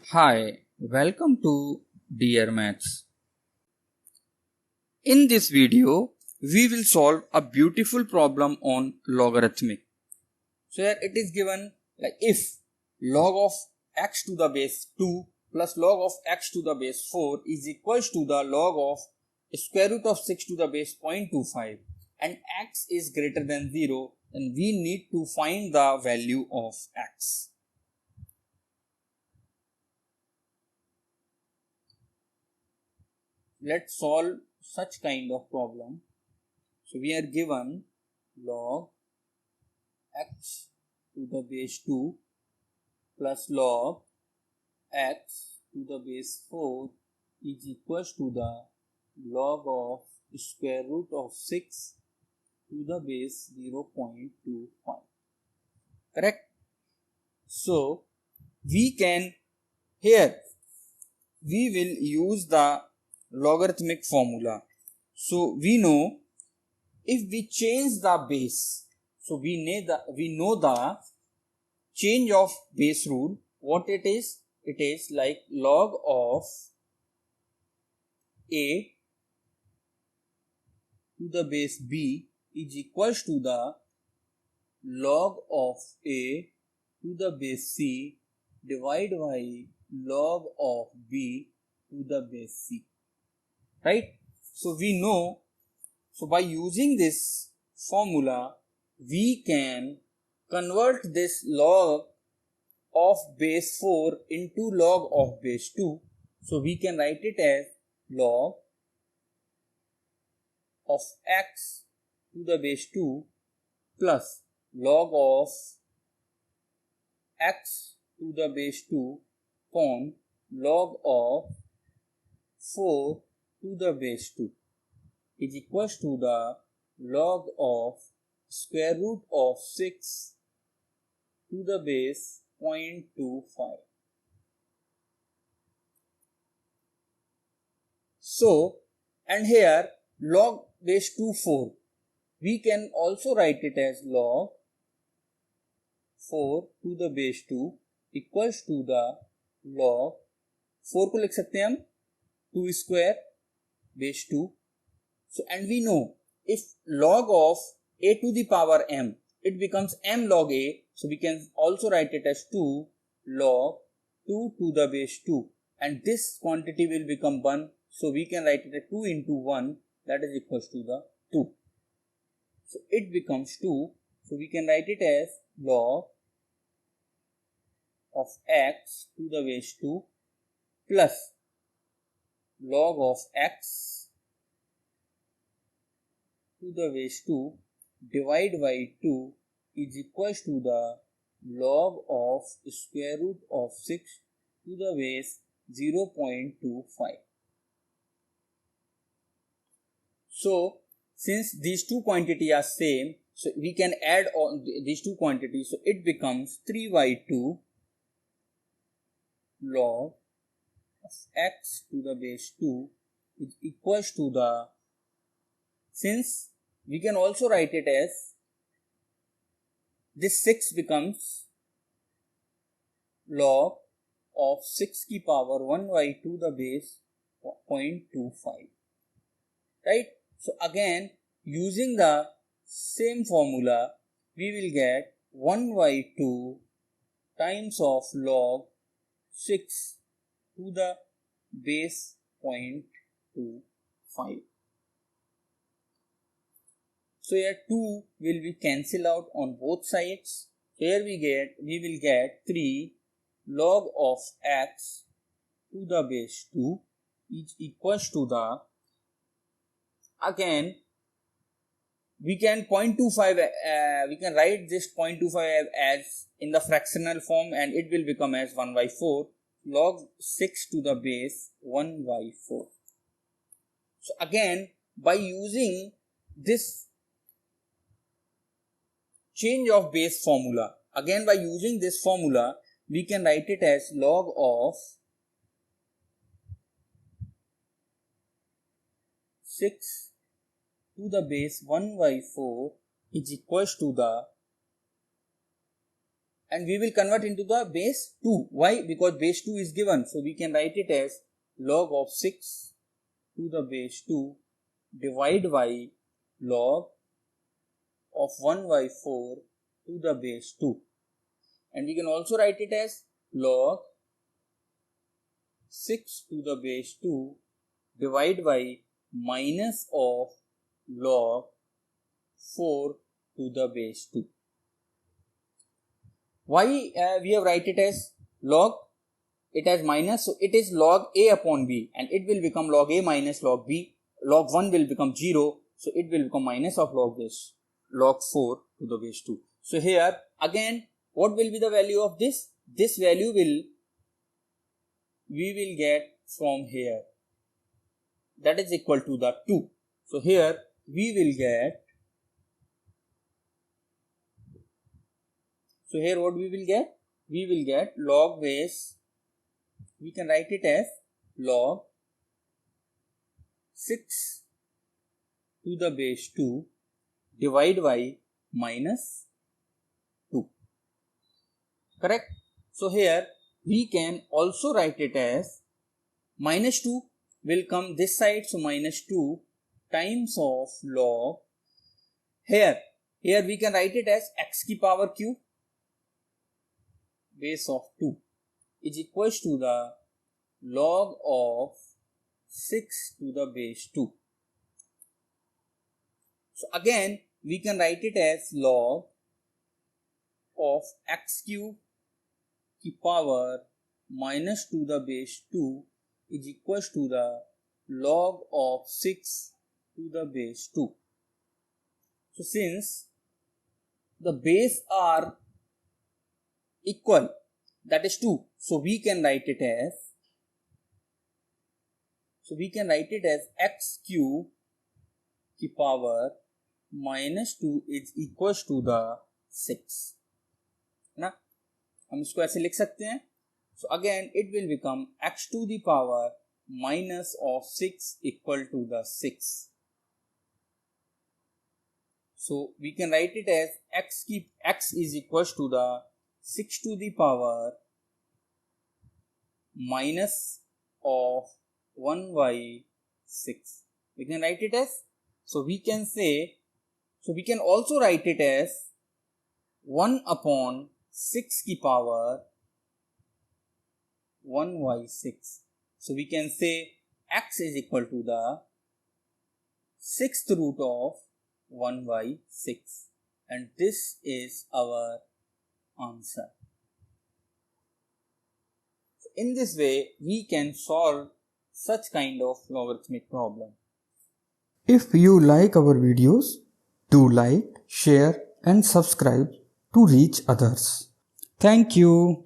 Hi, welcome to DearMaths. In this video, we will solve a beautiful problem on logarithmic. So here it is given like if log of x to the base 2 plus log of x to the base 4 is equals to the log of square root of 6 to the base 0.25 and x is greater than 0, then we need to find the value of x. Let's solve such kind of problem. So we are given log x to the base 2 plus log x to the base 4 is equals to the log of square root of 6 to the base 0.25. Correct? So we can here we will use the logarithmic formula. So we know if we change the base, so we know the change of base rule. What it is? It is like log of a to the base b is equals to the log of a to the base c divided by log of b to the base c. Right? So we know. So by using this formula, we can convert this log of base 4 into log of base 2. So we can write it as log of x to the base 2 plus log of x to the base 2 upon log of 4 to the base 2 is equals to the log of square root of 6 to the base 0.25. So, and here log base 2 4. We can also write it as log 4 to the base 2 equals to the log 4 को लिख सकते हैं हम 2 square base 2. So, and we know if log of a to the power m, it becomes m log a. So, we can also write it as 2 log 2 to the base 2. And this quantity will become 1. So, we can write it as 2 into 1, that is equals to the 2. So, it becomes 2. So, we can write it as log of x to the base 2 plus log of x to the base 2 divided by 2 is equals to the log of square root of 6 to the base 0.25. So since these two quantities are same, so we can add on these two quantities. So it becomes 3 by 2 log of x to the base 2 is equals to the, since we can also write it as this 6 becomes log of 6 की power 1 by 2 the base 0.25. Right? So again, using the same formula, we will get 1 by 2 times of log 6 to the base 0.25. So here 2 will be cancelled out on both sides. Here we will get 3 log of x to the base 2 is equals to the, again we can 0.25, we can write this 0.25 as in the fractional form, and it will become as 1 by 4 log 6 to the base 1 by 4. So again, by using this change of base formula, again by using this formula, we can write it as log of 6 to the base 1 by 4 is equals to the, and we will convert into the base 2. Why? Because base 2 is given. So we can write it as log of 6 to the base 2 divide by log of 1 by 4 to the base 2. And we can also write it as log 6 to the base 2 divide by minus of log 4 to the base 2. Why we have write it as log? It has minus, so it is log a upon b, and it will become log a minus log b. Log 1 will become 0, so it will become minus of log 4 to the base 2. So here again, what will be the value of this? This value we will get from here, that is equal to the 2. So here we will get, so here what we will get? We will get log base, we can write it as log 6 to the base 2 divide by minus 2. Correct? So here we can also write it as minus 2 will come this side, so minus 2 times of log, here we can write it as x की power q base of 2 is equals to the log of 6 to the base 2. So again we can write it as log of x cube की power minus to the base 2 is equals to the log of 6 to the base 2. So since the base are equal, that is 2, so we can write it as, x cube की power minus 2 is equals to the 6 ना, हम इसको ऐसे लिख सकते हैं. So again it will become x to the power minus of 6 equal to the 6. So we can write it as x is equals to the 6 to the power minus of 1 by 6. We can write it as, so we can also write it as 1 upon 6 की power 1 by 6. So we can say x is equal to the 6th root of 1 by 6, and this is our answer. So in this way we can solve such kind of logarithmic problem. If you like our videos, do like, share and subscribe to reach others. Thank you.